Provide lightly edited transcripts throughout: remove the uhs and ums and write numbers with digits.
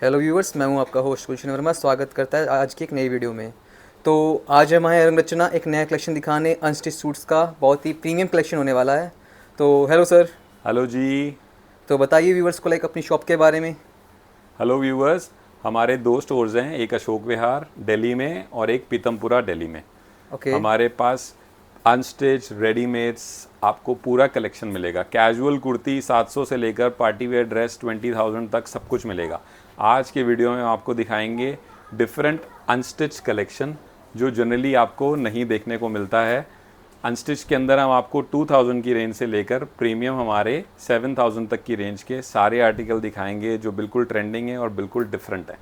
Hello viewers, मैं हूं आपका होस्ट गुलशन वर्मा। स्वागत करता है आज की एक नई वीडियो में। तो आज हम आए रंग रचना एक नया कलेक्शन दिखाने, अनस्टिच सूट्स का बहुत ही प्रीमियम कलेक्शन होने वाला है। तो हेलो सर। हेलो जी। तो बताइए व्यूअर्स को अपनी शॉप के बारे में। Hello viewers. हमारे दो स्टोर्स हैं, एक अशोक विहार दिल्ली में और एक पीतमपुरा दिल्ली में। ओके। हमारे पास अनस्टिच रेडीमेड्स आपको पूरा कलेक्शन मिलेगा। कैजुअल कुर्ती 700 से लेकर पार्टी वेयर ड्रेस 20,000 तक सब कुछ मिलेगा। आज के वीडियो में हम आपको दिखाएंगे डिफरेंट अनस्टिच कलेक्शन जो जनरली आपको नहीं देखने को मिलता है। अनस्टिच के अंदर हम आपको 2000 की रेंज से लेकर प्रीमियम हमारे 7000 तक की रेंज के सारे आर्टिकल दिखाएंगे जो बिल्कुल ट्रेंडिंग है और बिल्कुल डिफरेंट है।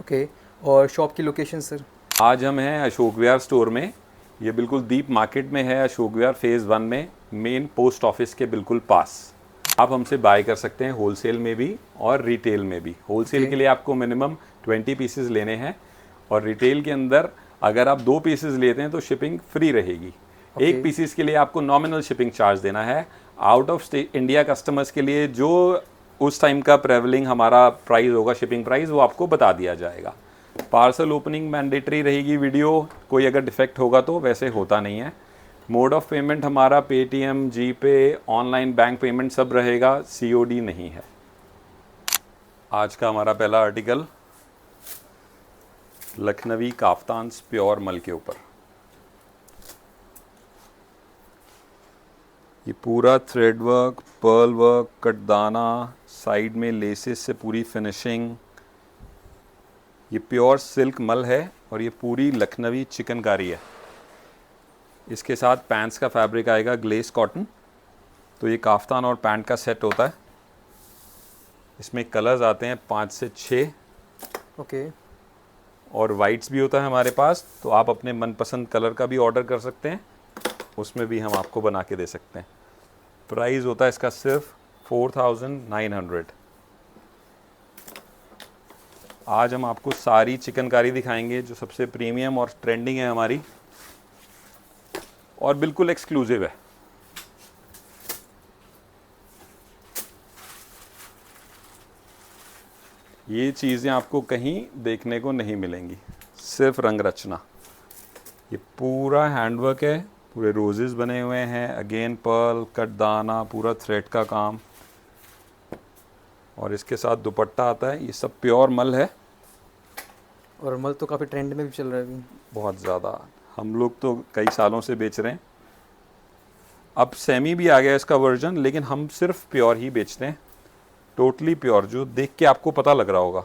ओके। और शॉप की लोकेशन सर? आज हम हैं अशोक विहार स्टोर में। ये बिल्कुल दीप मार्केट में है, अशोक विहार फेज़ 1 में, मेन पोस्ट ऑफिस के बिल्कुल पास। आप हमसे बाय कर सकते हैं होलसेल में भी और रिटेल में भी। Wholesale okay. के लिए आपको मिनिमम 20 पीसेस लेने हैं और रिटेल के अंदर अगर आप 2 पीसेस लेते हैं तो शिपिंग फ्री रहेगी। ओके। एक पीसेस के लिए आपको नॉमिनल शिपिंग चार्ज देना है। Out of state India customers के लिए जो उस टाइम का प्रेवलिंग हमारा प्राइस होगा, शिपिंग प्राइस, वो आपको बता दिया जाएगा। पार्सल ओपनिंग मैंडेटरी रहेगी वीडियो, कोई अगर डिफेक्ट होगा तो, वैसे होता नहीं है। मोड ऑफ पेमेंट हमारा पेटीएम, जीपे, ऑनलाइन बैंक पेमेंट सब रहेगा, सीओडी नहीं है। आज का हमारा पहला आर्टिकल लखनवी काफ्तान्स प्योर मल के ऊपर। ये पूरा थ्रेड वर्क, पर्ल वर्क, कटदाना, साइड में लेसेस से पूरी फिनिशिंग। ये प्योर सिल्क मल है और ये पूरी लखनवी चिकनकारी है। इसके साथ पैंट्स का फैब्रिक आएगा ग्लेस कॉटन। तो ये काफ्तान और पैंट का सेट होता है। इसमें कलर्स आते हैं 5 से 6 ओके। और वाइट्स भी होता है हमारे पास, तो आप अपने मनपसंद कलर का भी ऑर्डर कर सकते हैं, उसमें भी हम आपको बना के दे सकते हैं। प्राइस होता है इसका सिर्फ 4900। आज हम आपको सारी चिकनकारी दिखाएंगे जो सबसे प्रीमियम और ट्रेंडिंग है हमारी और बिल्कुल एक्सक्लूसिव है। ये चीज़ें आपको कहीं देखने को नहीं मिलेंगी, सिर्फ रंग रचना। ये पूरा हैंडवर्क है, पूरे रोजेस बने हुए हैं, अगेन पर्ल, कटदाना, पूरा थ्रेड का काम और इसके साथ दुपट्टा आता है। ये सब प्योर मल है और मल तो काफ़ी ट्रेंड में भी चल रहा है अभी। बहुत ज़्यादा। हम लोग तो कई सालों से बेच रहे हैं। अब सेमी भी आ गया इसका वर्जन, लेकिन हम सिर्फ प्योर ही बेचते हैं, टोटली प्योर, जो देख के आपको पता लग रहा होगा।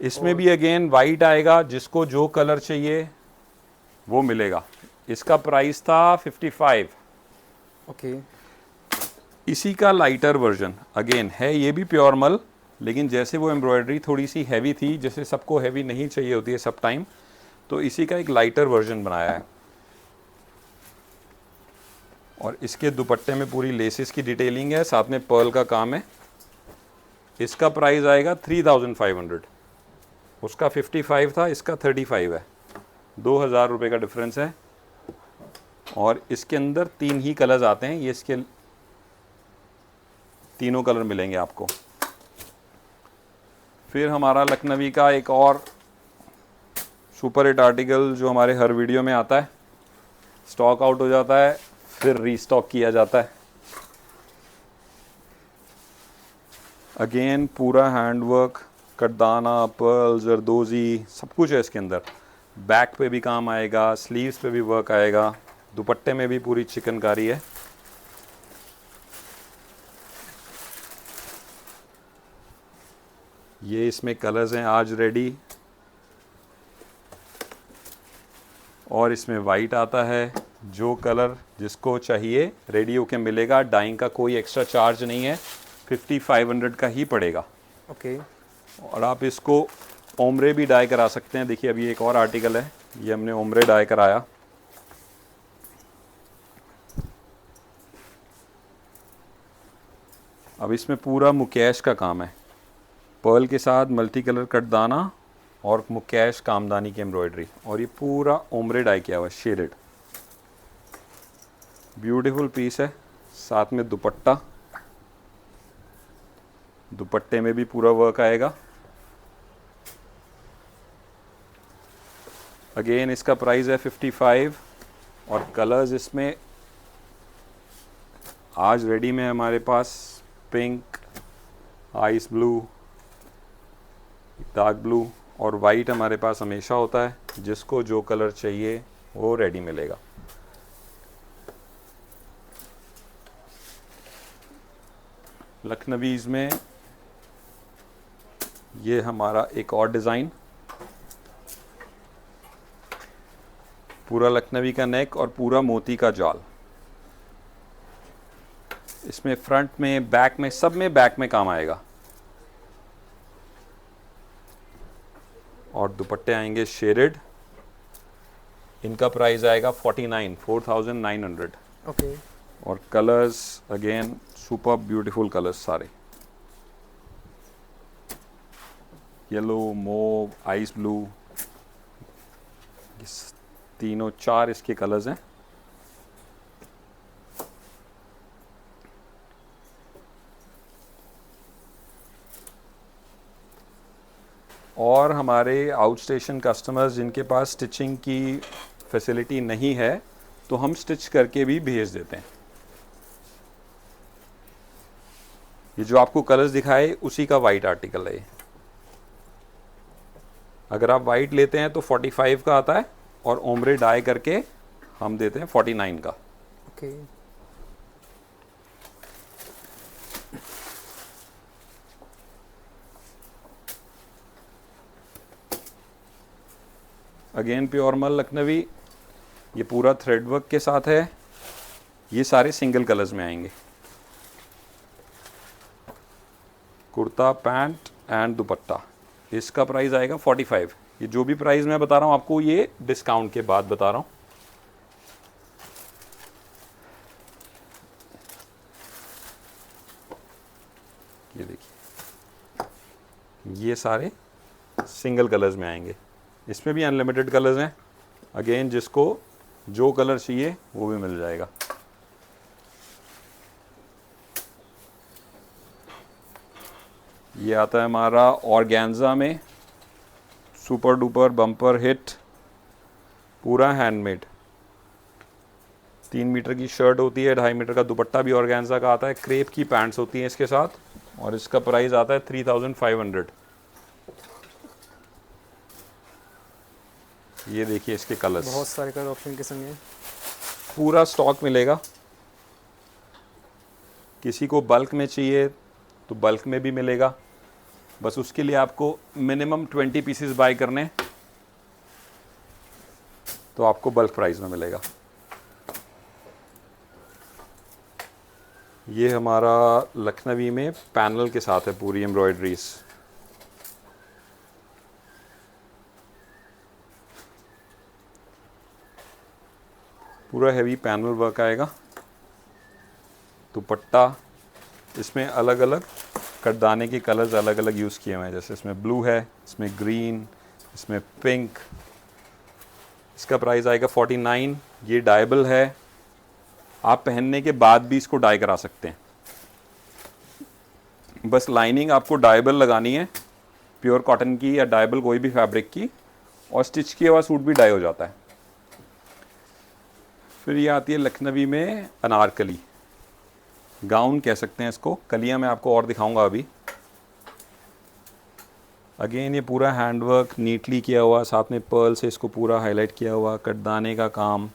इसमें भी अगेन वाइट आएगा, जिसको जो कलर चाहिए वो मिलेगा। इसका प्राइस था 55। ओके। इसी का लाइटर वर्जन अगेन है, ये भी प्योर मल, लेकिन जैसे वो एम्ब्रॉयडरी थोड़ी सी हैवी थी, जैसे सबको हैवी नहीं चाहिए होती है सब टाइम, तो इसी का एक लाइटर वर्जन बनाया है। और इसके दुपट्टे में पूरी लेसेस की डिटेलिंग है, साथ में पर्ल का काम है। इसका प्राइस आएगा 3500। उसका 55 था, इसका 35 है। 2000 रुपये का डिफरेंस है। और इसके अंदर 3 ही कलर्स आते हैं, ये इसके तीनों कलर मिलेंगे आपको। फिर हमारा लखनवी का एक और सुपर हिट आर्टिकल जो हमारे हर वीडियो में आता है, स्टॉक आउट हो जाता है, फिर रीस्टॉक किया जाता है। अगेन पूरा हैंडवर्क, कटदाना, पर्ल, जरदोजी, सब कुछ है इसके अंदर। बैक पे भी काम आएगा, स्लीव्स पे भी वर्क आएगा, दुपट्टे में भी पूरी चिकनकारी है। ये इसमें कलर्स हैं आज रेडी, और इसमें वाइट आता है। जो कलर जिसको चाहिए रेडी होके मिलेगा। डाइंग का कोई एक्स्ट्रा चार्ज नहीं है, 5500 का ही पड़ेगा। ओके। और आप इसको ओमरे भी डाई करा सकते हैं। देखिए अभी एक और आर्टिकल है, ये हमने ओमरे डाई कराया। अब इसमें पूरा मुकेश का काम है, पर्ल के साथ मल्टी कलर कटदाना और मुकेश कामदानी की एम्ब्रॉयडरी, और ये पूरा ओमरे डाई किया हुआ है, शेडेड। ब्यूटीफुल पीस है। साथ में दुपट्टा, दुपट्टे में भी पूरा वर्क आएगा। अगेन इसका प्राइस है 55 और कलर्स इसमें आज रेडी में हमारे पास pink, ice blue, dark blue और वाइट हमारे पास हमेशा होता है। जिसको जो कलर चाहिए वो रेडी मिलेगा। लखनवीज में ये हमारा एक और डिज़ाइन, पूरा लखनवी का नेक और पूरा मोती का जाल। इसमें फ्रंट में, बैक में, सब में बैक में काम आएगा। और दुपट्टे आएंगे शेडेड। इनका प्राइस आएगा 49,900। ओके। और colours again super beautiful colours सारे, येलो, मोव, आइस ब्लू, तीनों चार इसके कलर्स हैं। और हमारे आउट स्टेशन कस्टमर्स जिनके पास स्टिचिंग की फैसिलिटी नहीं है तो हम स्टिच करके भी भेज देते हैं। ये जो आपको कलर्स दिखाए उसी का वाइट आर्टिकल है। अगर आप वाइट लेते हैं तो 45 का आता है और ओमरे डाई करके हम देते हैं 49 का। ओके। अगेन प्योर मल लखनवी, ये पूरा थ्रेड वर्क के साथ है। ये सारे सिंगल कलर्स में आएंगे, कुर्ता, पैंट एंड दुपट्टा। इसका प्राइस आएगा 45। ये जो भी प्राइस मैं बता रहा हूँ आपको ये डिस्काउंट के बाद बता रहा हूँ। ये देखिए, ये सारे सिंगल कलर्स में आएंगे। इसमें भी अनलिमिटेड कलर्स हैं। अगेन जिसको जो कलर चाहिए वो भी मिल जाएगा। ये आता है हमारा ऑर्गेन्जा में, सुपर डुपर बम्पर हिट, पूरा हैंडमेड। 3 मीटर की शर्ट होती है, 2.5 मीटर का दुपट्टा भी ऑर्गेन्जा का आता है, क्रेप की पैंट्स होती हैं इसके साथ और इसका प्राइस आता है 3,500। ये देखिए इसके कलर्स, बहुत सारे कलर ऑप्शन के संग हैं। पूरा स्टॉक मिलेगा। किसी को बल्क में चाहिए तो बल्क में भी मिलेगा। बस उसके लिए आपको मिनिमम 20 पीसेस बाय करने, तो आपको बल्क प्राइस में मिलेगा। ये हमारा लखनवी में पैनल के साथ है पूरी एम्ब्रॉयडरीज। पूरा हैवी पैनल वर्क आएगा। दुपट्टा, इसमें अलग अलग कटदाने के कलर्स अलग अलग यूज़ किए हुए हैं। जैसे इसमें ब्लू है, इसमें ग्रीन, इसमें पिंक। इसका प्राइस आएगा 49। ये डाइबल है, आप पहनने के बाद भी इसको डाई करा सकते हैं। बस लाइनिंग आपको डाइबल लगानी है, प्योर कॉटन की या डाइबल कोई भी फैब्रिक की, और स्टिच किया हुआ सूट भी डाई हो जाता है। फिर ये आती है लखनवी में अनारकली, गाउन कह सकते हैं इसको। कलियां मैं आपको और दिखाऊंगा अभी। अगेन ये पूरा हैंडवर्क नीटली किया हुआ, साथ में पर्ल से इसको पूरा हाईलाइट किया हुआ, कटदाने का काम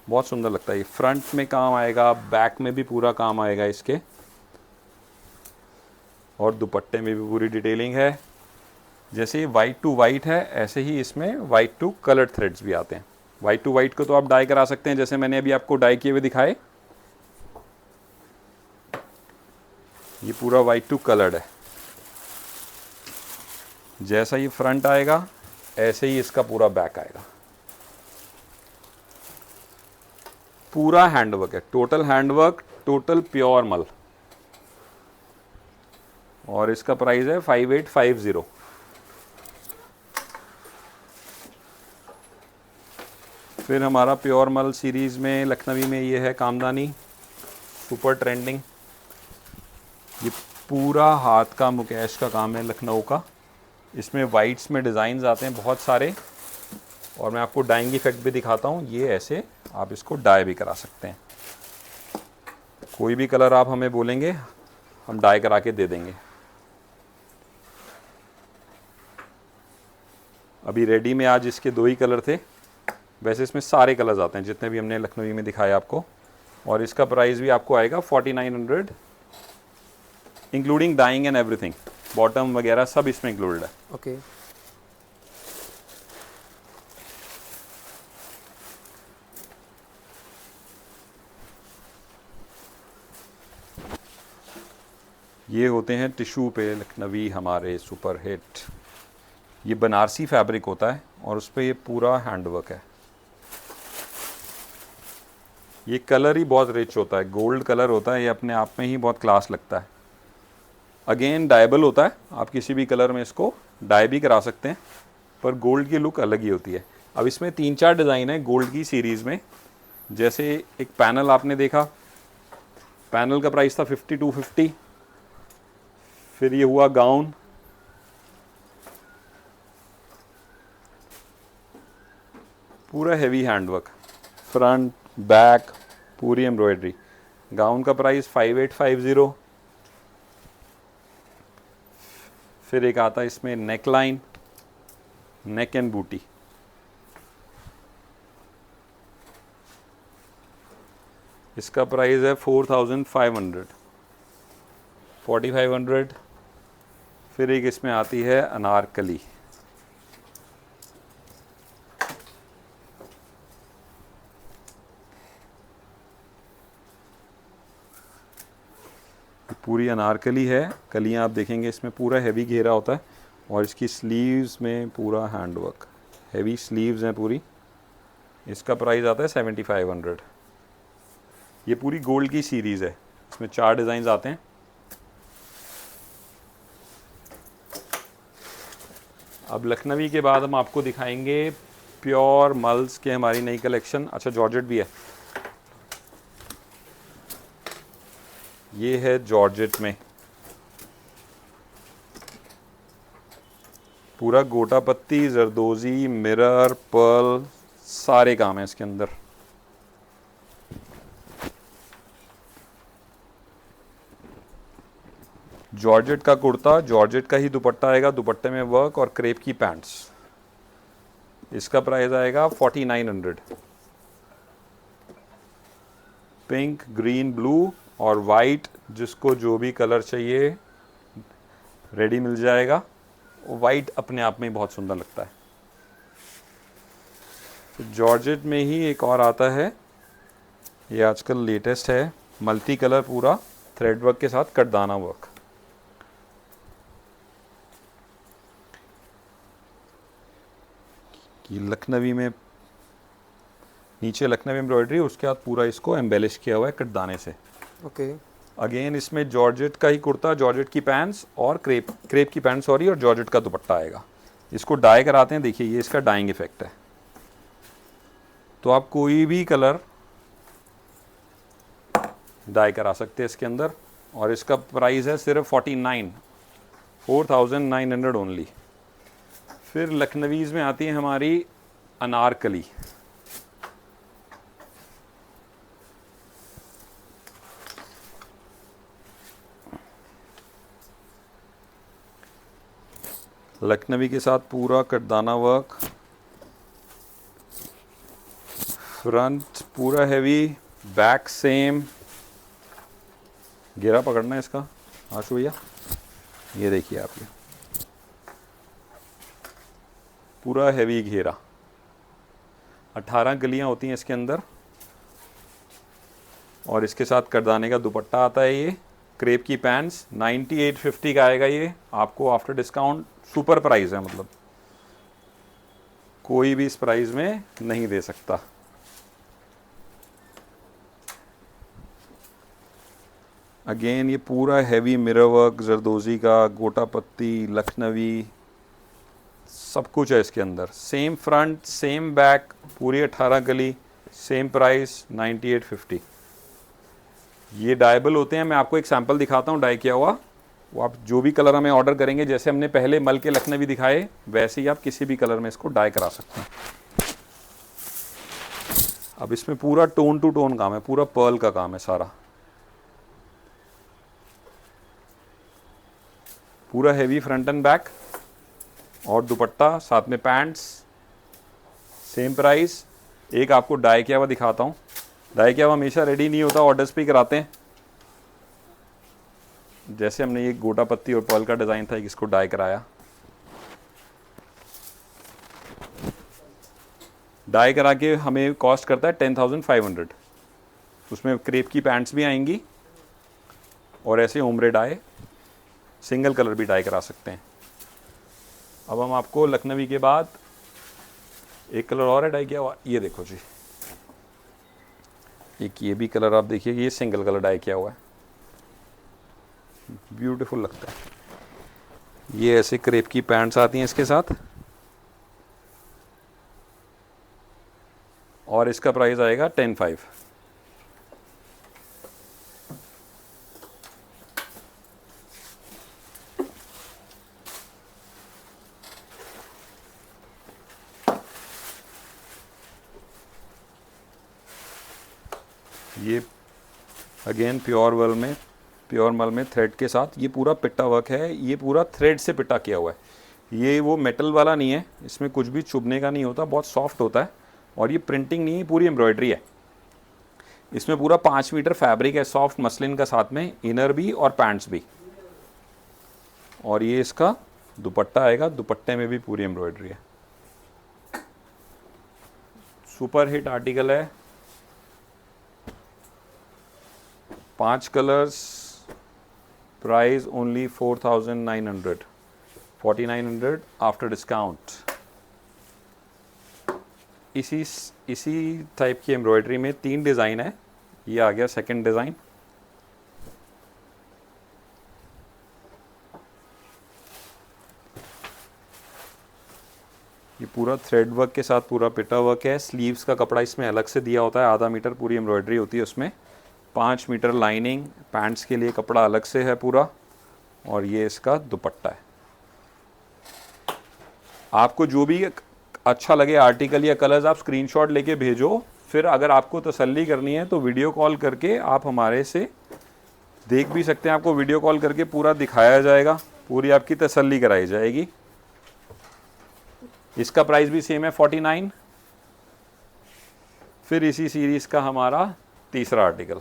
बहुत सुंदर लगता है। ये फ्रंट में काम आएगा, बैक में भी पूरा काम आएगा इसके, और दुपट्टे में भी पूरी डिटेलिंग है। जैसे ये वाइट टू वाइट है, ऐसे ही इसमें वाइट टू कलर्ड थ्रेड्स भी आते हैं। वाइट टू वाइट को तो आप डाई करा सकते हैं, जैसे मैंने अभी आपको डाई किए हुए दिखाए। ये पूरा वाइट टू कलर्ड है। जैसा ये फ्रंट आएगा ऐसे ही इसका पूरा बैक आएगा। पूरा हैंडवर्क है, टोटल हैंडवर्क, टोटल प्योर मल। और इसका प्राइस है 5850। फिर हमारा प्योर मल सीरीज़ में लखनवी में ये है कामदानी, सुपर ट्रेंडिंग। ये पूरा हाथ का मुकेश का काम है लखनऊ का। इसमें वाइट्स में डिज़ाइंस आते हैं बहुत सारे, और मैं आपको डाइंग इफेक्ट भी दिखाता हूँ। ये ऐसे आप इसको डाई भी करा सकते हैं। कोई भी कलर आप हमें बोलेंगे हम डाई करा के दे देंगे। अभी रेडी में आज इसके 2 ही कलर थे, वैसे इसमें सारे कलर्स आते हैं जितने भी हमने लखनवी में दिखाया आपको। और इसका प्राइस भी आपको आएगा 4900, including dyeing and everything, bottom वगैरह सब इसमें इंक्लूडेड है। ओके। ये होते हैं टिश्यू पे लखनवी हमारे सुपर हिट। ये बनारसी फैब्रिक होता है और उस पर ये पूरा हैंडवर्क है। ये कलर ही बहुत रिच होता है, गोल्ड कलर होता है, ये अपने आप में ही बहुत क्लास लगता है। अगेन डाइबल होता है, आप किसी भी कलर में इसको डाई भी करा सकते हैं, पर गोल्ड की लुक अलग ही होती है। अब इसमें 3-4 डिज़ाइन है गोल्ड की सीरीज़ में। जैसे एक पैनल आपने देखा, पैनल का प्राइस था 5250। फिर ये हुआ गाउन, पूरा हैवी हैंडवर्क, फ्रंट बैक पूरी एम्ब्रॉयडरी। गाउन का प्राइस 5850। फिर एक आता है इसमें नेक लाइन, नेक एंड बूटी। इसका प्राइस है 4500, 4500। फिर एक इसमें आती है अनारकली, पूरी अनारकली है। कलियां आप देखेंगे इसमें पूरा हैवी घेरा होता है और इसकी स्लीव्स में पूरा हैंडवर्क, हैवी स्लीव्स हैं पूरी। इसका प्राइस आता है 7500। ये पूरी गोल्ड की सीरीज़ है, इसमें 4 डिज़ाइंस आते हैं। अब लखनवी के बाद हम आपको दिखाएंगे प्योर मल्स के हमारी नई कलेक्शन। अच्छा, जॉर्जेट भी है। ये है जॉर्जेट में पूरा गोटा पत्ती, जरदोजी, मिरर, पर्ल, सारे काम है इसके अंदर। जॉर्जेट का कुर्ता, जॉर्जेट का ही दुपट्टा आएगा, दुपट्टे में वर्क और क्रेप की पैंट्स। इसका प्राइस आएगा 4900। पिंक, ग्रीन, ब्लू और वाइट, जिसको जो भी कलर चाहिए रेडी मिल जाएगा। वाइट अपने आप में बहुत सुंदर लगता है। तो जॉर्जेट में ही एक और आता है, ये आजकल लेटेस्ट है, मल्टी कलर पूरा थ्रेड वर्क के साथ कटदाना वर्क। ये लखनवी में नीचे लखनवी एम्ब्रॉयडरी, उसके बाद पूरा इसको एम्बेलिश किया हुआ है कटदाने से। ओके। अगेन इसमें जॉर्जेट का ही कुर्ता, जॉर्जेट की पैंट्स और क्रेप की पैंट्स और जॉर्जेट का दुपट्टा आएगा। इसको डाई कराते हैं, देखिए ये इसका डाइंग इफेक्ट है। तो आप कोई भी कलर डाई करा सकते हैं इसके अंदर। और इसका प्राइस है सिर्फ 4900 ओनली। फिर लखनवीज़ में आती है हमारी अनारकली। लखनवी के साथ पूरा कटदाना वर्क, फ्रंट पूरा हैवी, बैक सेम। घेरा पकड़ना है इसका आशु भैया, ये देखिए आप, ये पूरा हैवी घेरा। 18 गलियां होती हैं इसके अंदर और इसके साथ कटदाने का दुपट्टा आता है। ये क्रेप की पैंट्स 9850 का आएगा। ये आपको आफ्टर डिस्काउंट सुपर प्राइस है, मतलब कोई भी इस प्राइस में नहीं दे सकता। अगेन ये पूरा हैवी मिरर वर्क, जरदोजी का, गोटा पत्ती, लखनवी, सब कुछ है इसके अंदर। सेम फ्रंट सेम बैक, पूरी 18 गली, सेम प्राइस 9850। ये डाइबल होते हैं, मैं आपको एक सैंपल दिखाता हूँ डाई किया हुआ। वो आप जो भी कलर हमें ऑर्डर करेंगे, जैसे हमने पहले मल के लखनवी दिखाए, वैसे ही आप किसी भी कलर में इसको डाई करा सकते हैं। अब इसमें पूरा टोन टू टोन काम है, पूरा पर्ल का काम है सारा, पूरा हेवी फ्रंट एंड बैक, और दुपट्टा साथ में पैंट्स, सेम प्राइस। एक आपको डाई किया हुआ दिखाता हूँ, डाई किया हुआ हमेशा रेडी नहीं होता, ऑर्डर्स पे कराते हैं। जैसे हमने ये गोटा पत्ती और पर्ल का डिज़ाइन था, इसको डाई कराया, डाई करा के हमें कॉस्ट करता है 10,500। उसमें क्रेप की पैंट्स भी आएंगी और ऐसे ओमरे डाई, सिंगल कलर भी डाई करा सकते हैं। अब हम आपको लखनवी के बाद एक कलर और है डाई किया हुआ, ये देखो जी, एक ये भी कलर आप देखिए, ये सिंगल कलर डाई किया हुआ है, ब्यूटीफुल लगता है। ये ऐसे क्रेप की पैंट्स आती हैं इसके साथ, और इसका प्राइस आएगा 10,500। ये अगेन प्योर मल में थ्रेड के साथ, ये पूरा पिट्टा वर्क है, ये पूरा थ्रेड से पिट्टा किया हुआ है। ये वो मेटल वाला नहीं है, इसमें कुछ भी चुभने का नहीं होता, बहुत सॉफ्ट होता है, और ये प्रिंटिंग नहीं है, पूरी एम्ब्रॉयडरी है। इसमें पूरा 5 मीटर फैब्रिक है, सॉफ्ट मसलिन का, साथ में इनर भी और पैंट्स भी। और ये इसका दुपट्टा आएगा, दुपट्टे में भी पूरी एम्ब्रॉयडरी है। सुपर हिट आर्टिकल है, 5 colours, price only 4,900, 4,900 after discount. इसी टाइप की एम्ब्रॉयडरी में 3 डिज़ाइन है, ये आ गया सेकंड डिज़ाइन। ये पूरा थ्रेड वर्क के साथ पूरा पिटा वर्क है, स्लीव्स का कपड़ा इसमें अलग से दिया होता है, आधा मीटर पूरी एम्ब्रॉयडरी होती है उसमें, 5 मीटर लाइनिंग, पैंट्स के लिए कपड़ा अलग से है पूरा, और ये इसका दुपट्टा है। आपको जो भी अच्छा लगे आर्टिकल या कलर्स, आप स्क्रीनशॉट लेके भेजो, फिर अगर आपको तसल्ली करनी है तो वीडियो कॉल करके आप हमारे से देख भी सकते हैं, आपको वीडियो कॉल करके पूरा दिखाया जाएगा, पूरी आपकी तसल्ली कराई जाएगी। इसका प्राइस भी सेम है 49। फिर इसी सीरीज का हमारा तीसरा आर्टिकल,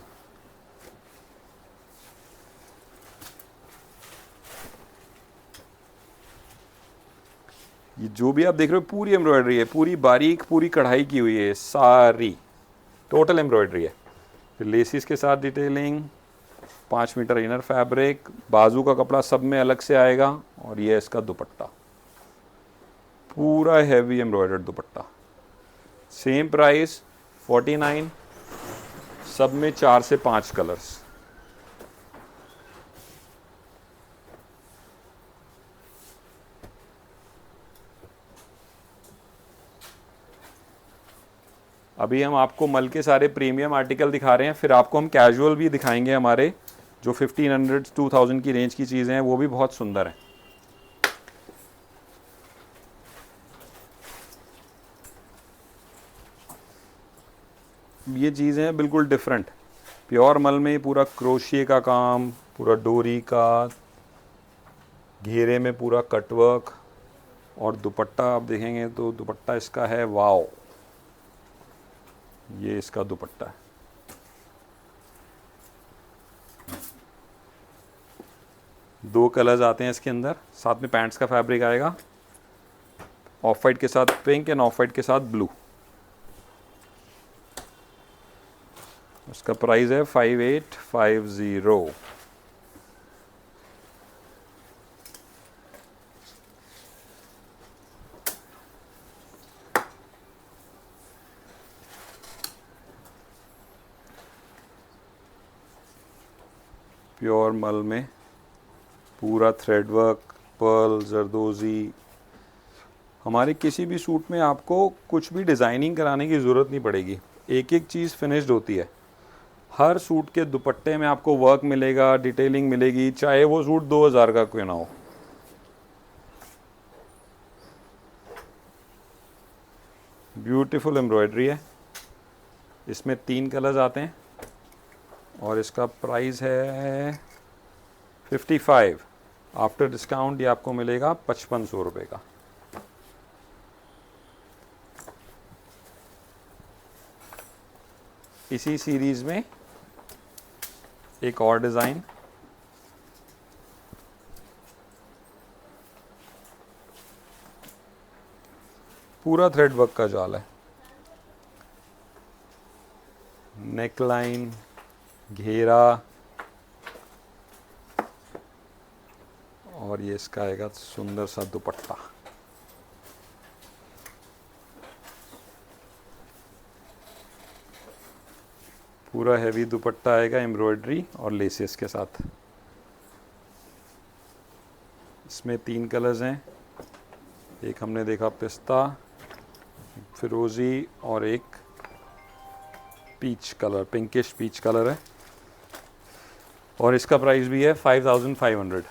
ये जो भी आप देख रहे हो पूरी एम्ब्रॉयडरी है, पूरी बारीक, पूरी कढ़ाई की हुई है, सारी टोटल एम्ब्रॉयडरी है। फिर लेसिस के साथ डिटेलिंग, 5 मीटर इनर फैब्रिक, बाजू का कपड़ा सब में अलग से आएगा, और ये इसका दुपट्टा, पूरा हैवी एम्ब्रॉयडर्ड दुपट्टा, सेम प्राइस 49, सब में 4 से 5 कलर्स। अभी हम आपको मल के सारे प्रीमियम आर्टिकल दिखा रहे हैं, फिर आपको हम कैजुअल भी दिखाएंगे, हमारे जो 1500 2000 की रेंज की चीज़ें हैं वो भी बहुत सुंदर हैं। ये चीज़ें हैं बिल्कुल डिफरेंट, प्योर मल में पूरा क्रोशिए का काम, पूरा डोरी का, घेरे में पूरा कटवर्क, और दुपट्टा आप देखेंगे तो दुपट्टा इसका है वाओ, ये इसका दुपट्टा है। दो कलर्स आते हैं इसके अंदर, साथ में पैंट्स का फैब्रिक आएगा, ऑफ वाइट के साथ पिंक एंड ऑफ वाइट के साथ ब्लू। उसका प्राइस है 5850। प्योर मल में पूरा थ्रेड वर्क, पर्ल, जरदोजी। हमारे किसी भी सूट में आपको कुछ भी डिज़ाइनिंग कराने की ज़रूरत नहीं पड़ेगी, एक एक चीज़ फिनिश्ड होती है। हर सूट के दुपट्टे में आपको वर्क मिलेगा, डिटेलिंग मिलेगी, चाहे वो सूट 2000 का क्यों ना हो। ब्यूटीफुल एम्ब्रॉयडरी है, इसमें 3 कलर्स आते हैं और इसका प्राइस है 55। आफ्टर डिस्काउंट ये आपको मिलेगा 5500 रुपये का। इसी सीरीज़ में एक और डिज़ाइन, पूरा थ्रेड वर्क का जाल है, नेकलाइन, घेरा, और ये इसका आएगा सुंदर सा दुपट्टा। पूरा हैवी दुपट्टा आएगा एम्ब्रॉयडरी और लेसेस के साथ। इसमें 3 कलर्स हैं, एक हमने देखा पिस्ता, फिरोजी और एक peach colour, pinkish peach colour है, और इसका प्राइस भी है 5500।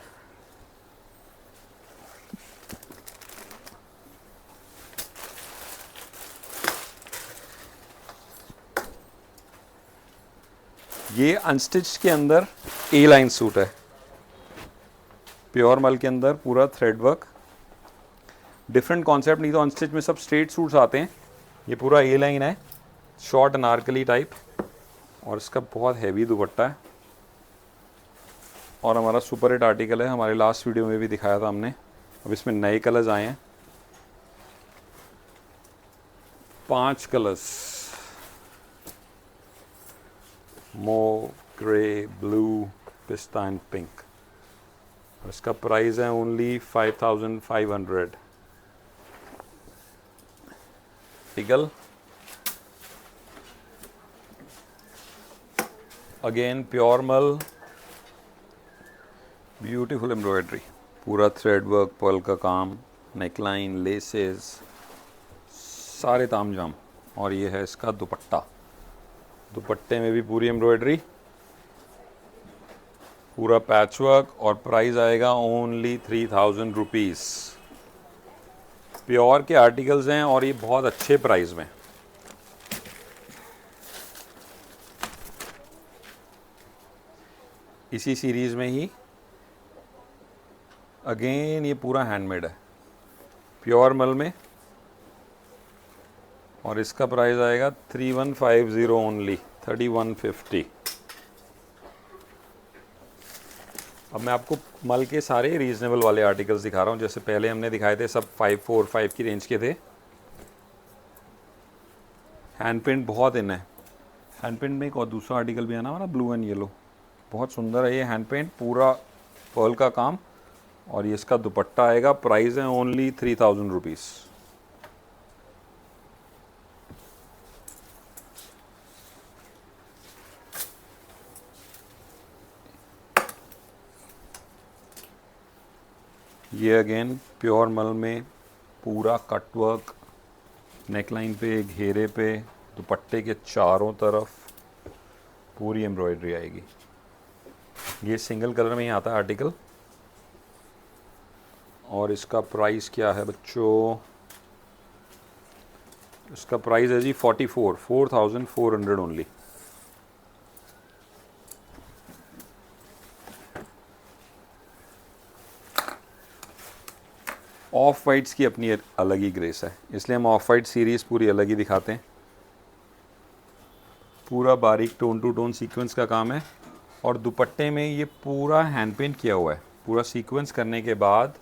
ये अनस्टिच के अंदर ए लाइन सूट है, प्योर मल के अंदर पूरा थ्रेड वर्क। डिफरेंट कॉन्सेप्ट, नहीं तो अनस्टिच में सब स्ट्रेट सूट्स आते हैं, ये पूरा ए लाइन है, शॉर्ट अनारकली टाइप, और इसका बहुत हैवी दुपट्टा है, और हमारा सुपर हिट आर्टिकल है, हमारे लास्ट वीडियो में भी दिखाया था हमने। अब इसमें नए कलर्स आए हैं, 5 कलर्स, मोव, ग्रे, ब्लू, पिस्ता एंड पिंक। और इसका प्राइस है ओनली 5500। ईगल, अगेन प्योर मल, ब्यूटीफुल एम्ब्रॉयडरी, पूरा थ्रेड वर्क, पर्ल का काम, नेकलाइन, लेसेस, सारे तामझाम, और ये है इसका दुपट्टा। दुपट्टे में भी पूरी एम्ब्रॉयडरी, पूरा पैच वर्क, और प्राइस आएगा ओनली 3000 रुपीज़। प्योर के आर्टिकल्स हैं और ये बहुत अच्छे प्राइस में। इसी सीरीज़ में ही अगेन ये पूरा हैंडमेड है, प्योर मल में, और इसका प्राइस आएगा 3150 ओनली, 3150। अब मैं आपको मल के सारे रीजनेबल वाले आर्टिकल्स दिखा रहा हूँ। जैसे पहले हमने दिखाए थे सब 545 की रेंज के थे। हैंड पेंट बहुत इन है। हैंड पेंट में एक और दूसरा आर्टिकल भी है ना हमारा, ब्लू एंड येलो, बहुत सुंदर है ये हैंड पेंट, पूरा पर्ल का काम, और ये इसका दुपट्टा आएगा। प्राइस है ओनली 3000 रुपीज़। ये अगेन प्योर मल में पूरा कट वर्क, नेकलाइन पे, घेरे पे, दुपट्टे के चारों तरफ पूरी एम्ब्रॉयडरी आएगी। ये सिंगल कलर में ही आता है आर्टिकल, और इसका प्राइस क्या है बच्चों? इसका प्राइस है जी 4400 ओनली। ऑफ वाइट्स की अपनी अलग ही ग्रेस है, इसलिए हम ऑफ वाइट सीरीज़ पूरी अलग ही दिखाते हैं। पूरा बारीक टोन टू टोन सीक्वेंस का काम है, और दुपट्टे में ये पूरा हैंड पेंट किया हुआ है। पूरा सीक्वेंस करने के बाद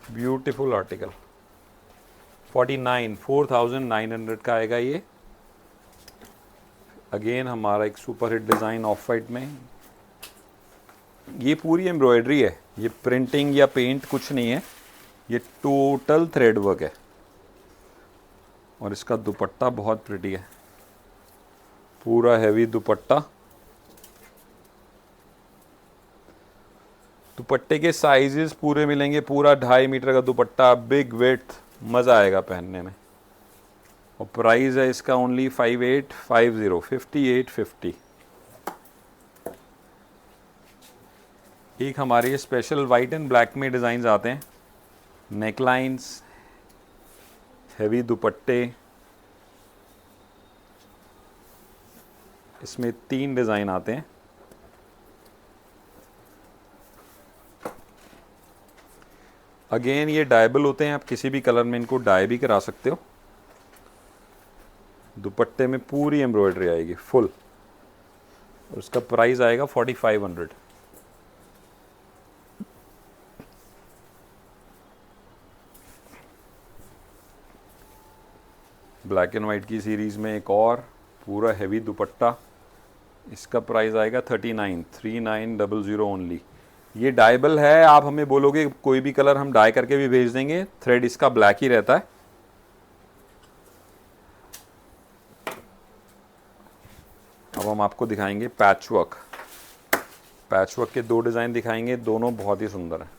ब्यूटीफुल आर्टिकल। 4900 का आएगा ये। अगेन हमारा एक super hit design of white में, ये पूरी एम्ब्रॉयडरी है, ये प्रिंटिंग या पेंट कुछ नहीं है, ये टोटल थ्रेड वर्क है, और इसका दुपट्टा बहुत प्रिटी है, पूरा हैवी दुपट्टा। दुपट्टे के साइजेस पूरे मिलेंगे, पूरा 2.5 मीटर का दुपट्टा, बिग विड्थ, मज़ा आएगा पहनने में। और प्राइस है इसका ओनली 5850। एक हमारे स्पेशल वाइट एंड ब्लैक में डिज़ाइंस आते हैं, नेकलाइंस, हैवी दुपट्टे, इसमें 3 डिज़ाइन आते हैं। अगेन ये डायबल होते हैं, आप किसी भी कलर में इनको डाई भी करा सकते हो। दुपट्टे में पूरी एम्ब्रॉयडरी आएगी फुल, और उसका प्राइस आएगा 4500। ब्लैक एंड वाइट की सीरीज़ में एक और पूरा हैवी दुपट्टा, इसका प्राइस आएगा 3900 ओनली। ये डाइबल है, आप हमें बोलोगे कोई भी कलर हम डाई करके भी भेज देंगे, थ्रेड इसका ब्लैक ही रहता है। अब हम आपको दिखाएंगे पैचवर्क। पैचवर्क के 2 डिज़ाइन दिखाएंगे, दोनों बहुत ही सुंदर हैं।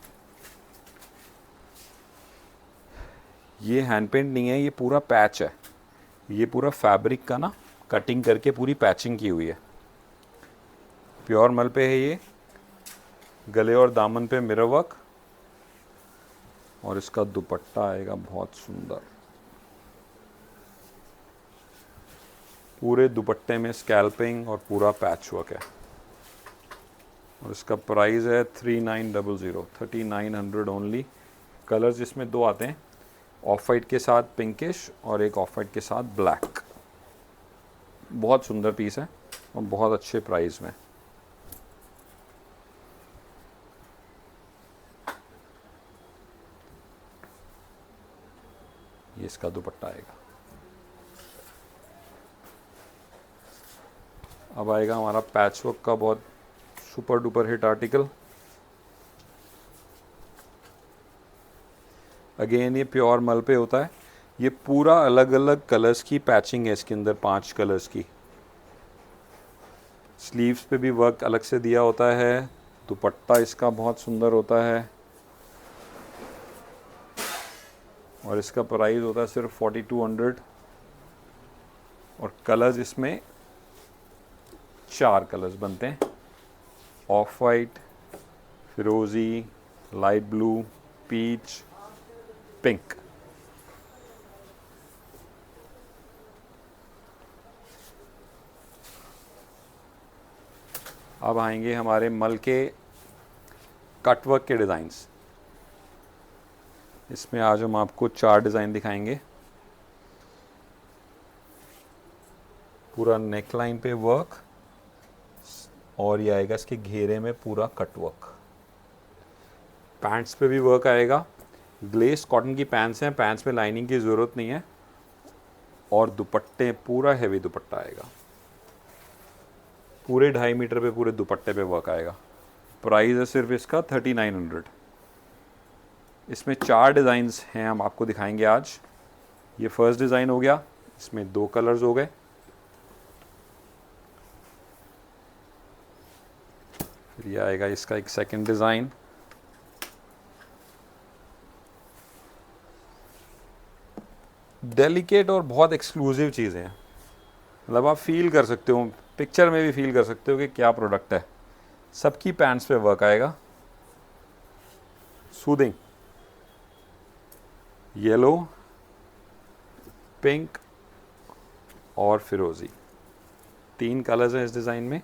ये हैंड पेंट नहीं है, ये पूरा पैच है। ये पूरा फैब्रिक का ना कटिंग करके पूरी पैचिंग की हुई है। प्योर मल पे है ये, गले और दामन पे मिरर वर्क, और इसका दुपट्टा आएगा बहुत सुंदर। पूरे दुपट्टे में स्कैल्पिंग और पूरा पैच वर्क है, और इसका प्राइस है 3900 ओनली। कलर्स इसमें 2 आते हैं, ऑफ वाइट के साथ पिंकिश और एक ऑफ वाइट के साथ ब्लैक। बहुत सुंदर पीस है और बहुत अच्छे प्राइस में। ये इसका दुपट्टा आएगा। अब आएगा हमारा पैचवर्क का बहुत super duper hit article. Again ये प्योर मल पे होता है। ये पूरा अलग अलग कलर्स की पैचिंग है इसके अंदर, 5 कलर्स की। स्लीव्स पे भी वर्क अलग से दिया होता है। दुपट्टा इसका बहुत सुंदर होता है, और इसका प्राइस होता है सिर्फ 4200। और कलर्स इसमें 4 कलर्स बनते हैं, ऑफ वाइट, फिरोजी, लाइट ब्लू, पीच, पिंक। अब आएंगे हमारे मल के कटवर्क के डिज़ाइंस। इसमें आज हम आपको 4 डिज़ाइन दिखाएंगे। पूरा नेकलाइन पे वर्क, और ये आएगा इसके घेरे में पूरा कटवर्क। पैंट्स पे भी वर्क आएगा। ग्लेस कॉटन की पैंट्स हैं, पैंट्स में लाइनिंग की ज़रूरत नहीं है। और दुपट्टे पूरा हैवी दुपट्टा आएगा, पूरे 2.5 मीटर पे पूरे दुपट्टे पे वर्क आएगा। प्राइस है सिर्फ इसका 3900। इसमें 4 डिज़ाइंस हैं, हम आपको दिखाएंगे आज। ये फर्स्ट डिज़ाइन हो गया, इसमें 2 कलर्स हो गए। फिर ये आएगा इसका एक सेकंड डिज़ाइन। डेलिकेट और बहुत एक्सक्लूसिव चीज़ें हैं, मतलब आप फील कर सकते हो, पिक्चर में भी फील कर सकते हो कि क्या प्रोडक्ट है। सबकी पैंट्स पे वर्क आएगा। सूदिंग येलो, पिंक और फिरोजी, 3 कलर्स हैं इस डिज़ाइन में।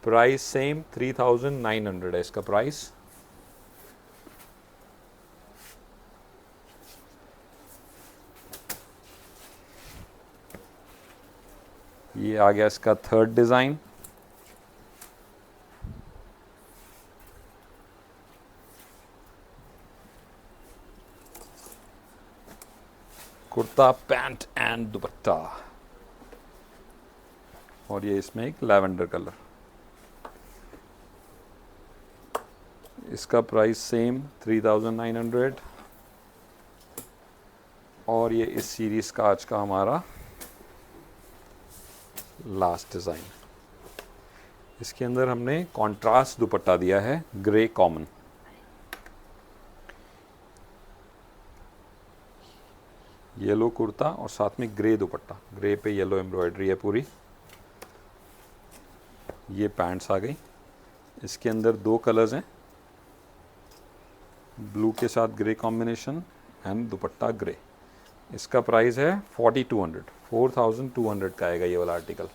प्राइस सेम 3900 है इसका प्राइस। ये आ गया इसका third design. Kurta pant and दुपट्टा, और ये इसमें एक लैवेंडर कलर। इसका प्राइस सेम 3900। और ये इस सीरीज़ का आज का हमारा लास्ट डिज़ाइन। इसके अंदर हमने कॉन्ट्रास्ट दुपट्टा दिया है, ग्रे कॉमन। येलो कुर्ता और साथ में ग्रे दुपट्टा, ग्रे पे येलो एम्ब्रॉयडरी है पूरी। ये पैंट्स आ गई। इसके अंदर 2 कलर्स हैं, ब्लू के साथ grey combination and dupatta grey. इसका प्राइस है 4200 का आएगा ये वाला आर्टिकल।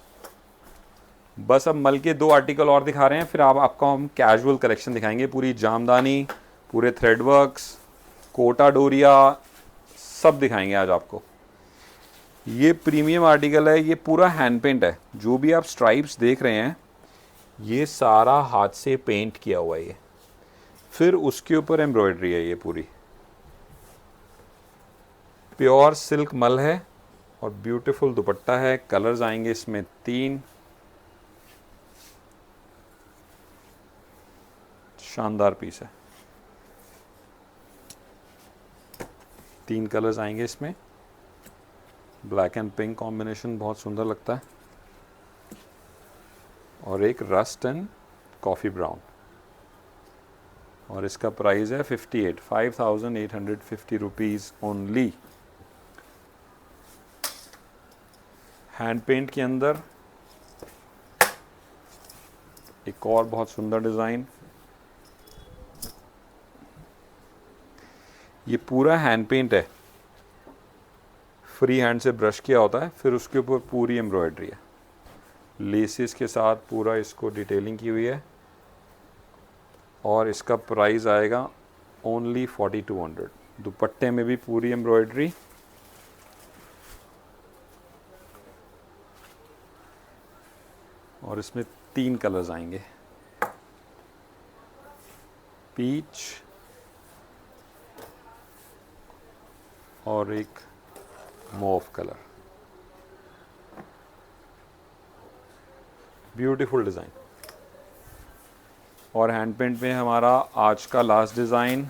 बस अब मल के 2 आर्टिकल और दिखा रहे हैं, फिर आपको हम कैजुअल कलेक्शन दिखाएंगे। पूरी जामदानी, पूरे थ्रेड वर्क्स, कोटा डोरिया सब दिखाएंगे आज आपको। ये प्रीमियम आर्टिकल है, ये पूरा हैंड पेंट है। जो भी आप स्ट्राइप्स देख रहे हैं ये सारा हाथ से पेंट किया हुआ है ये, फिर उसके ऊपर एम्ब्रॉयडरी है। ये पूरी प्योर सिल्क मल है और ब्यूटीफुल दुपट्टा है। कलर्स आएंगे इसमें 3, शानदार पीस है। 3 कलर्स आएंगे इसमें। ब्लैक एंड पिंक कॉम्बिनेशन बहुत सुंदर लगता है, और एक रस्ट एंड कॉफ़ी ब्राउन। और इसका प्राइस है 5850 रुपीज़ ओनली। हैंड पेंट के अंदर एक और बहुत सुंदर डिज़ाइन। ये पूरा हैंड पेंट है, फ्री हैंड से ब्रश किया होता है, फिर उसके ऊपर पूरी एम्ब्रॉयडरी है। लेसिस के साथ पूरा इसको डिटेलिंग की हुई है, और इसका प्राइस आएगा ओनली 4200। दुपट्टे में भी पूरी एम्ब्रॉयडरी, और इसमें 3 कलर्स आएंगे, पीच और एक मोव कलर। Beautiful design. और हैंड पेंट में हमारा आज का लास्ट डिज़ाइन,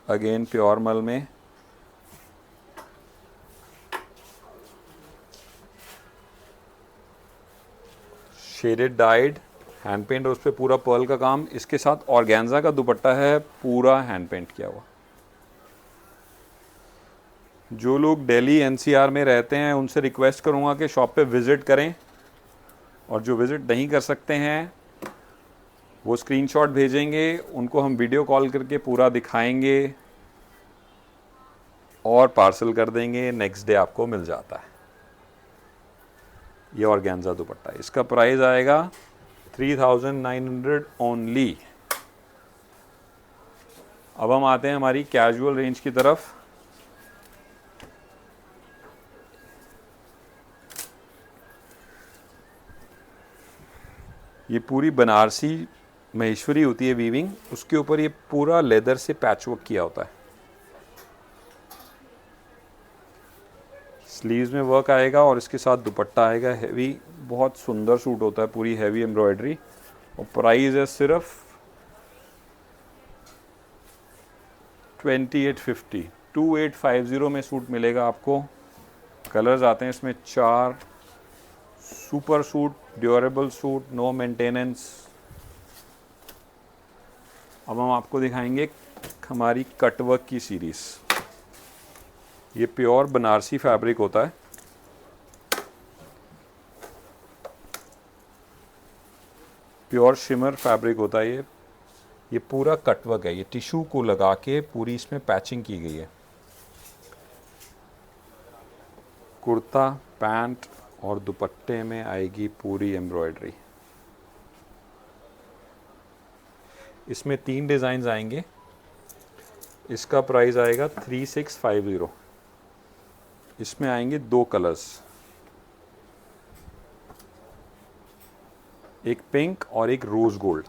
अगेन प्योर मल में। शेडेड डाइड हैंड पेंट और उस पर पूरा पर्ल का काम। इसके साथ ऑर्गेन्जा का दुपट्टा है, पूरा हैंड पेंट किया हुआ। जो लोग दिल्ली एनसीआर में रहते हैं उनसे रिक्वेस्ट करूंगा कि शॉप पे विज़िट करें, और जो विज़िट नहीं कर सकते हैं वो स्क्रीनशॉट भेजेंगे, उनको हम वीडियो कॉल करके पूरा दिखाएंगे और पार्सल कर देंगे। नेक्स्ट डे आपको मिल जाता है। ये ऑर्गेन्जा दुपट्टा है, इसका प्राइस आएगा 3900 ओनली। अब हम आते हैं हमारी कैजुअल रेंज की तरफ। ये पूरी बनारसी महेश्वरी होती है वीविंग, उसके ऊपर ये पूरा लेदर से पैचवर्क किया होता है। स्लीव्स में वर्क आएगा और इसके साथ दुपट्टा आएगा हैवी। बहुत सुंदर सूट होता है, पूरी हैवी एम्ब्रॉयडरी। और प्राइस है सिर्फ 2850 में सूट मिलेगा आपको। कलर्स आते हैं इसमें 4। Super suit, durable suit, no maintenance. अब हम आपको दिखाएंगे हमारी कटवर्क की सीरीज। ये प्योर बनारसी फैब्रिक होता है, प्योर शिमर फैब्रिक होता है ये पूरा कटवर्क है। ये टिश्यू को लगा के पूरी इसमें पैचिंग की गई है। कुर्ता, पैंट और दुपट्टे में आएगी पूरी एम्ब्रॉयडरी। इसमें 3 डिज़ाइंस आएंगे। इसका प्राइस आएगा 3650। इसमें आएंगे 2 कलर्स, एक पिंक और एक रोज गोल्ड।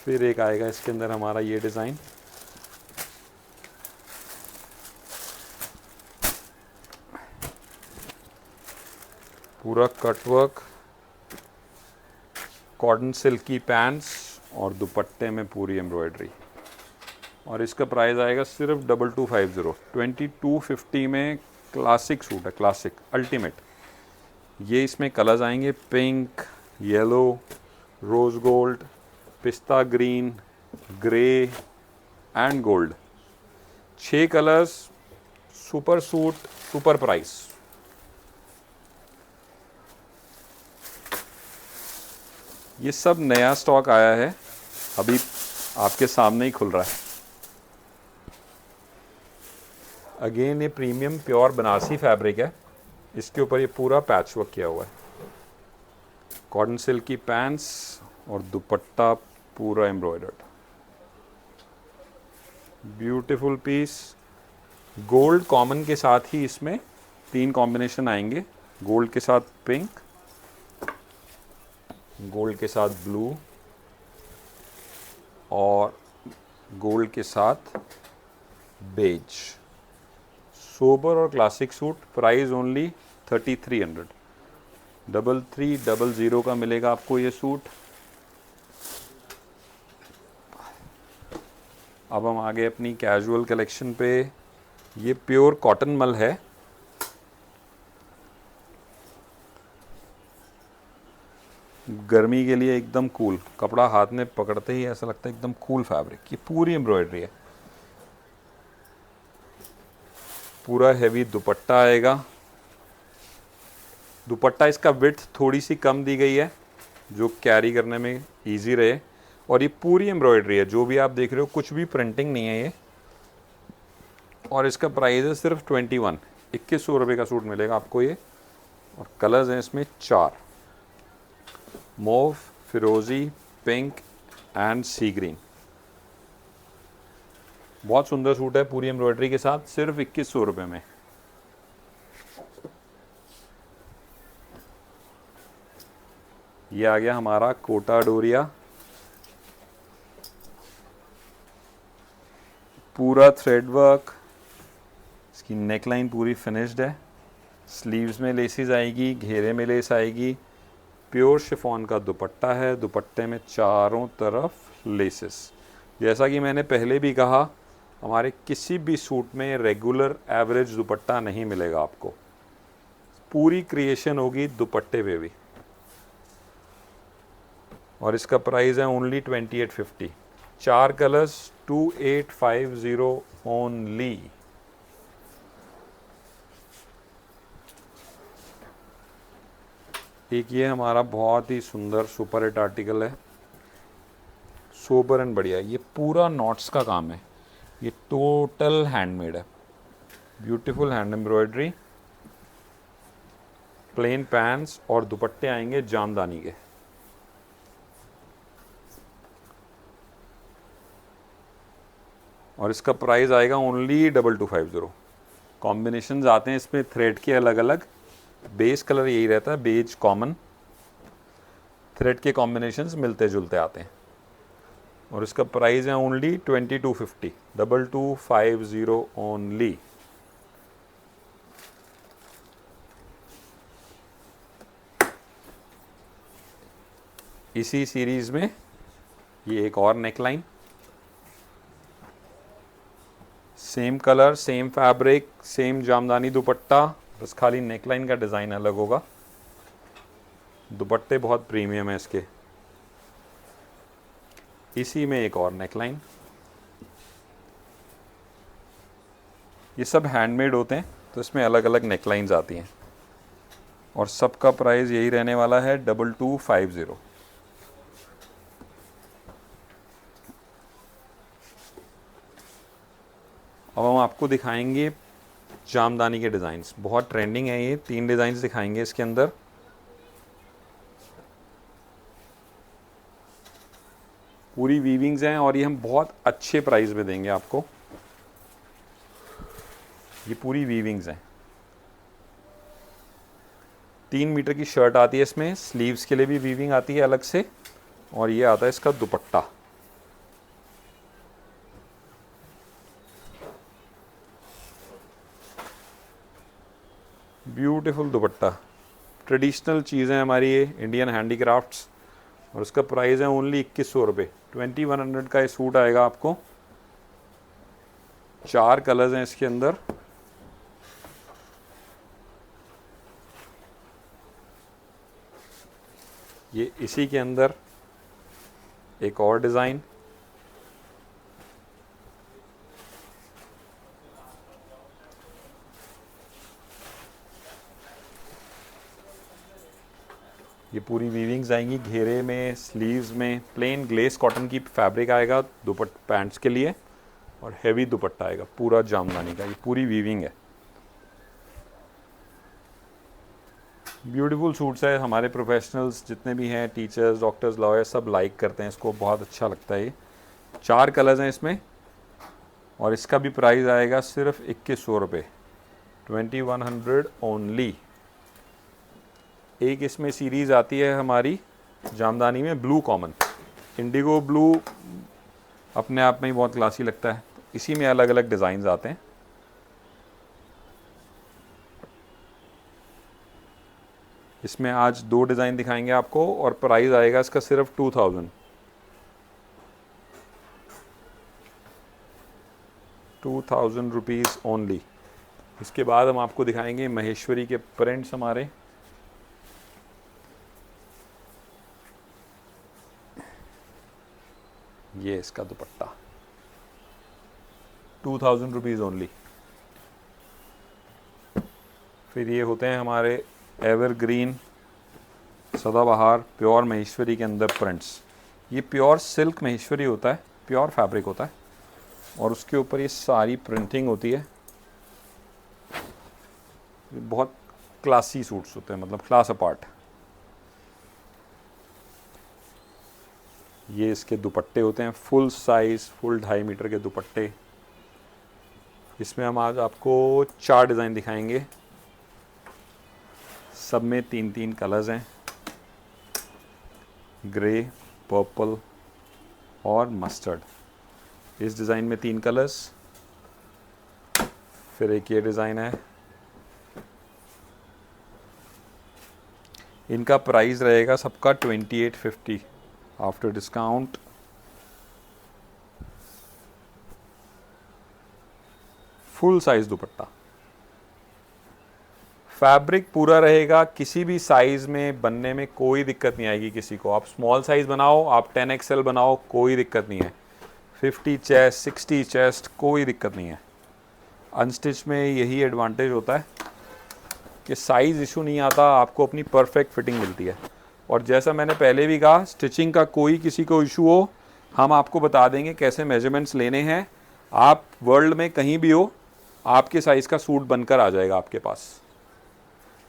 फिर एक आएगा इसके अंदर हमारा ये डिज़ाइन। पूरा कटवर्क, कॉटन सिल्क की पैंट्स और दुपट्टे में पूरी एम्ब्रॉयडरी। और इसका प्राइस आएगा सिर्फ 2250। 2250 में क्लासिक सूट है, क्लासिक अल्टीमेट। ये इसमें कलर्स आएंगे पिंक, येलो, रोज गोल्ड, पिस्ता green, grey and gold. 6 colours, super suit, super price. ये सब नया स्टॉक आया है, अभी आपके सामने ही खुल रहा है। अगेन ये प्रीमियम प्योर बनारसी फैब्रिक है, इसके ऊपर ये पूरा पैच वर्क किया हुआ है। कॉटन सिल्क की पैंट्स और दुपट्टा पूरा embroidered, beautiful piece. Gold common के साथ ही इसमें 3 कॉम्बिनेशन आएंगे, गोल्ड के साथ पिंक, गोल्ड के साथ ब्लू और गोल्ड के साथ बेज। सोबर और क्लासिक सूट, प्राइस ओनली 3300। 3300 का मिलेगा आपको ये सूट। अब हम आ गए अपनी कैजुअल कलेक्शन पे। ये प्योर कॉटन मल है, गर्मी के लिए एकदम कूल, कपड़ा हाथ में पकड़ते ही ऐसा लगता है एकदम कूल फैब्रिक। ये पूरी एम्ब्रॉयडरी है, पूरा हैवी दुपट्टा आएगा। दुपट्टा इसका विड्थ थोड़ी सी कम दी गई है जो कैरी करने में इजी रहे, और ये पूरी एम्ब्रॉयडरी है, जो भी आप देख रहे हो कुछ भी प्रिंटिंग नहीं है ये। और इसका प्राइस है सिर्फ 2100 रुपये का सूट मिलेगा आपको ये। और कलर्स हैं इसमें 4, मोव, फिरोजी, पिंक एंड सी ग्रीन। बहुत सुंदर सूट है पूरी एम्ब्रॉयडरी के साथ, सिर्फ 2100 रुपये में। ये आ गया हमारा कोटा डोरिया, पूरा थ्रेड वर्क, इसकी नेकलाइन पूरी फिनिश्ड है, स्लीव्स में लेसेस आएगी, घेरे में लेस आएगी, प्योर शिफॉन का दुपट्टा है, दुपट्टे में चारों तरफ लेसेस। जैसा कि मैंने पहले भी कहा, हमारे किसी भी सूट में रेगुलर एवरेज दुपट्टा नहीं मिलेगा आपको, पूरी क्रिएशन होगी दुपट्टे पे भी। और इसका प्राइस है ओनली 2850। 4 colours 2850 only. एक ये हमारा बहुत ही सुंदर सुपर हिट आर्टिकल है, सोबर एंड बढ़िया। ये पूरा नॉट्स का काम है, ये टोटल हैंडमेड है, beautiful hand embroidery, plain pants और दुपट्टे आएंगे जामदानी के। और इसका प्राइस आएगा ओनली 2250। कॉम्बिनेशंस आते हैं इसमें थ्रेड के अलग अलग, बेस कलर यही रहता है, बेज कॉमन, थ्रेड के कॉम्बिनेशंस मिलते जुलते आते हैं। और इसका प्राइस है ओनली 2250, 2250 ओनली। इसी सीरीज में ये एक और neckline, same colour, same fabric, same jamdani दुपट्टा, बस खाली नेकलाइन का डिज़ाइन अलग होगा। दुपट्टे बहुत प्रीमियम है इसके। इसी में एक और नेकलाइन, ये सब हैंडमेड होते हैं तो इसमें अलग अलग नेकलाइंस आती हैं। और सबका प्राइस यही रहने वाला है 2250। अब हम आपको दिखाएंगे जामदानी के डिज़ाइंस, बहुत ट्रेंडिंग है ये। 3 डिज़ाइंस दिखाएंगे इसके अंदर। पूरी वीविंग्स हैं और ये हम बहुत अच्छे प्राइस में देंगे आपको। ये पूरी वीविंग्स हैं। 3 मीटर की शर्ट आती है इसमें, स्लीव्स के लिए भी वीविंग आती है अलग से, और ये आता है इसका दुपट्टा। ब्यूटीफुल दुपट्टा, ट्रेडिशनल चीज़ें हमारी ये इंडियन हैंडीक्राफ्ट्स। और उसका प्राइस है ओनली 2100 रुपये। 2100 का ये सूट आएगा आपको। 4 कलर्स हैं इसके अंदर। ये इसी के अंदर एक और डिज़ाइन, ये पूरी वीविंग्स आएंगी घेरे में, स्लीव्स में। प्लेन ग्लेस कॉटन की फैब्रिक आएगा पैंट्स के लिए, और हैवी दुपट्टा आएगा पूरा जामदानी का। ये पूरी वीविंग है। ब्यूटीफुल सूट्स है। हमारे प्रोफेशनल्स जितने भी हैं, टीचर्स, डॉक्टर्स, लॉयर्स, सब लाइक करते हैं इसको, बहुत अच्छा लगता है ये। 4 कलर्स हैं इसमें, और इसका भी प्राइस आएगा सिर्फ 2100 रुपये, 2100 ओनली। एक इसमें सीरीज़ आती है हमारी जामदानी में, ब्लू कॉमन, इंडिगो ब्लू अपने आप में ही बहुत क्लासी लगता है। इसी में अलग अलग डिज़ाइंस आते हैं। इसमें आज 2 डिज़ाइन दिखाएंगे आपको, और प्राइस आएगा इसका सिर्फ 2000 रुपीज़ ओनली। इसके बाद हम आपको दिखाएंगे महेश्वरी के प्रिंट्स हमारे। ये इसका दुपट्टा 2000 रुपीज़ ओनली। फिर ये होते हैं हमारे एवरग्रीन सदाबहार प्योर महेश्वरी के अंदर प्रिंट्स। ये प्योर सिल्क महेश्वरी होता है, प्योर फैब्रिक होता है, और उसके ऊपर ये सारी प्रिंटिंग होती है। ये बहुत क्लासी सूट्स होते हैं, मतलब क्लास अपार्ट। ये इसके दुपट्टे होते हैं, फुल साइज़, फुल 2.5 मीटर के दुपट्टे। इसमें हम आज आपको 4 डिज़ाइन दिखाएंगे, सब में 3-3 कलर्स हैं, ग्रे, पर्पल और मस्टर्ड। इस डिज़ाइन में 3 कलर्स। फिर एक ये डिज़ाइन है, इनका प्राइस रहेगा सबका 2850 आफ्टर डिस्काउंट। फुल साइज दुपट्टा, फैब्रिक पूरा रहेगा, किसी भी साइज़ में बनने में कोई दिक्कत नहीं आएगी किसी को। आप स्मॉल साइज़ बनाओ, आप 10XL बनाओ, कोई दिक्कत नहीं है। 50 चेस्ट, 60 चेस्ट, कोई दिक्कत नहीं है। अनस्टिच में यही एडवांटेज होता है कि साइज़ इशू नहीं आता, आपको अपनी परफेक्ट फिटिंग मिलती है। और जैसा मैंने पहले भी कहा, स्टिचिंग का कोई किसी को इशू हो, हम आपको बता देंगे कैसे मेजरमेंट्स लेने हैं। आप वर्ल्ड में कहीं भी हो, आपके साइज़ का सूट बनकर आ जाएगा आपके पास,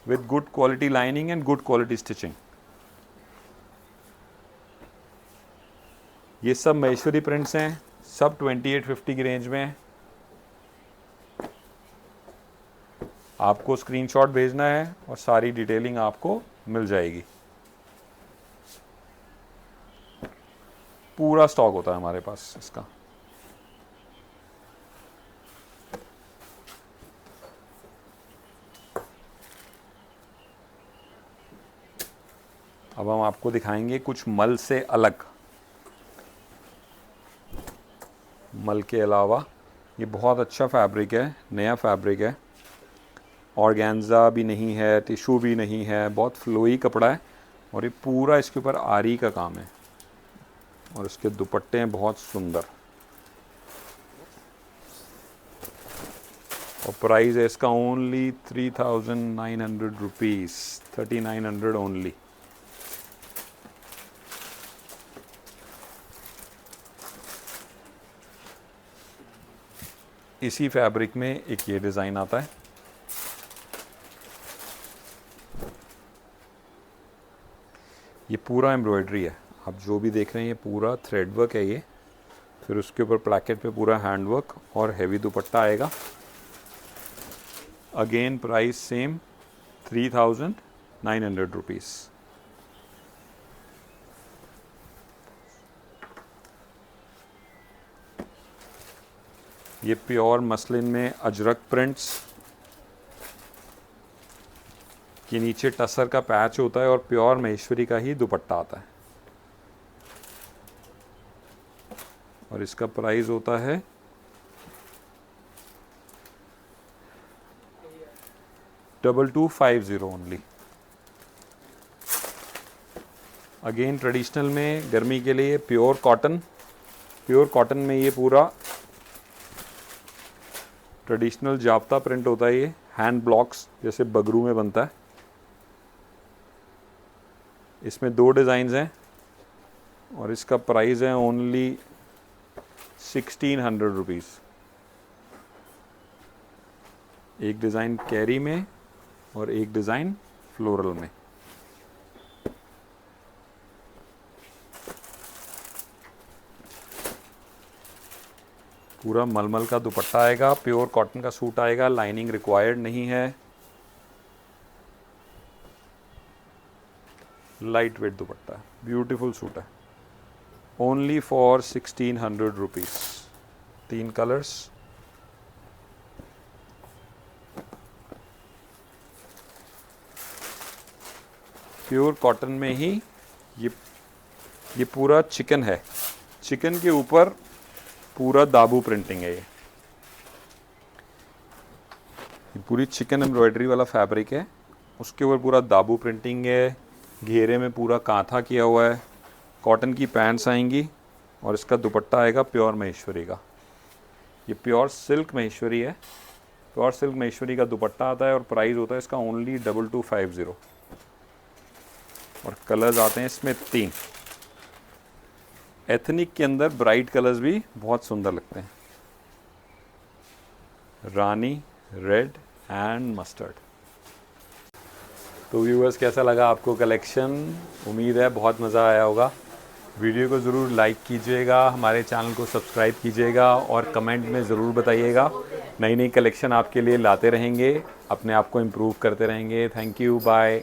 with good quality lining and good quality stitching। ये सब महेश्वरी प्रिंट्स हैं, सब 2850 की रेंज में हैं। आपको स्क्रीनशॉट भेजना है और सारी डिटेलिंग आपको मिल जाएगी। पूरा स्टॉक होता है हमारे पास इसका। अब हम आपको दिखाएंगे कुछ मल से अलग। मल के अलावा ये बहुत अच्छा फैब्रिक है, नया फैब्रिक है, ऑर्गेन्जा भी नहीं है, टिशू भी नहीं है, बहुत फ्लोई कपड़ा है, और ये पूरा इसके ऊपर आरी का काम है, और इसके दुपट्टे हैं बहुत सुंदर। और प्राइस है इसका ओनली 3900 रुपीज़, 3900 ओनली। इसी फैब्रिक में एक ये डिज़ाइन आता है, ये पूरा एम्ब्रॉयडरी है। आप जो भी देख रहे हैं ये पूरा थ्रेड वर्क है ये। फिर उसके ऊपर प्लैकेट पे पूरा हैंड वर्क और हैवी दुपट्टा आएगा। Again price same 3900 rupees. ये प्योर मसलिन में अजरक प्रिंट्स के नीचे टसर का पैच होता है, और प्योर महेश्वरी का ही दुपट्टा आता है, और इसका प्राइस होता है 2250 ओनली। अगेन ट्रेडिशनल में गर्मी के लिए प्योर कॉटन में ये पूरा ट्रेडिशनल जाप्ता प्रिंट होता है। ये हैंड ब्लॉक्स जैसे बगरू में बनता है। इसमें 2 डिज़ाइंस हैं और इसका प्राइस है ओनली 1600 रुपीज़। एक डिज़ाइन कैरी में और एक डिज़ाइन फ्लोरल में। पूरा मलमल का दुपट्टा आएगा, प्योर कॉटन का सूट आएगा, लाइनिंग रिक्वायर्ड नहीं है, light weight dupatta, beautiful suit है। Only for 1600 rupees. 3 colours. Pure cotton में ही ये पूरा चिकन है, चिकन के ऊपर पूरा दाबू प्रिंटिंग है। ये पूरी चिकन एम्ब्रॉयडरी वाला फैब्रिक है, उसके ऊपर पूरा दाबू प्रिंटिंग है, घेरे में पूरा कांथा किया हुआ है। कॉटन की पैंट्स आएंगी और इसका दुपट्टा आएगा प्योर महेश्वरी का। ये प्योर सिल्क महेश्वरी है, प्योर सिल्क महेश्वरी का दुपट्टा आता है और प्राइस होता है इसका ओनली 2250। और कलर्स आते हैं इसमें 3। एथनिक के अंदर ब्राइट कलर्स भी बहुत सुंदर लगते हैं, रानी, रेड एंड मस्टर्ड। तो व्यूअर्स, कैसा लगा आपको कलेक्शन? उम्मीद है बहुत मज़ा आया होगा। वीडियो को ज़रूर लाइक कीजिएगा, हमारे चैनल को सब्सक्राइब कीजिएगा और कमेंट में ज़रूर बताइएगा। नई नई कलेक्शन आपके लिए लाते रहेंगे, अपने आप को इम्प्रूव करते रहेंगे। Thank you, bye.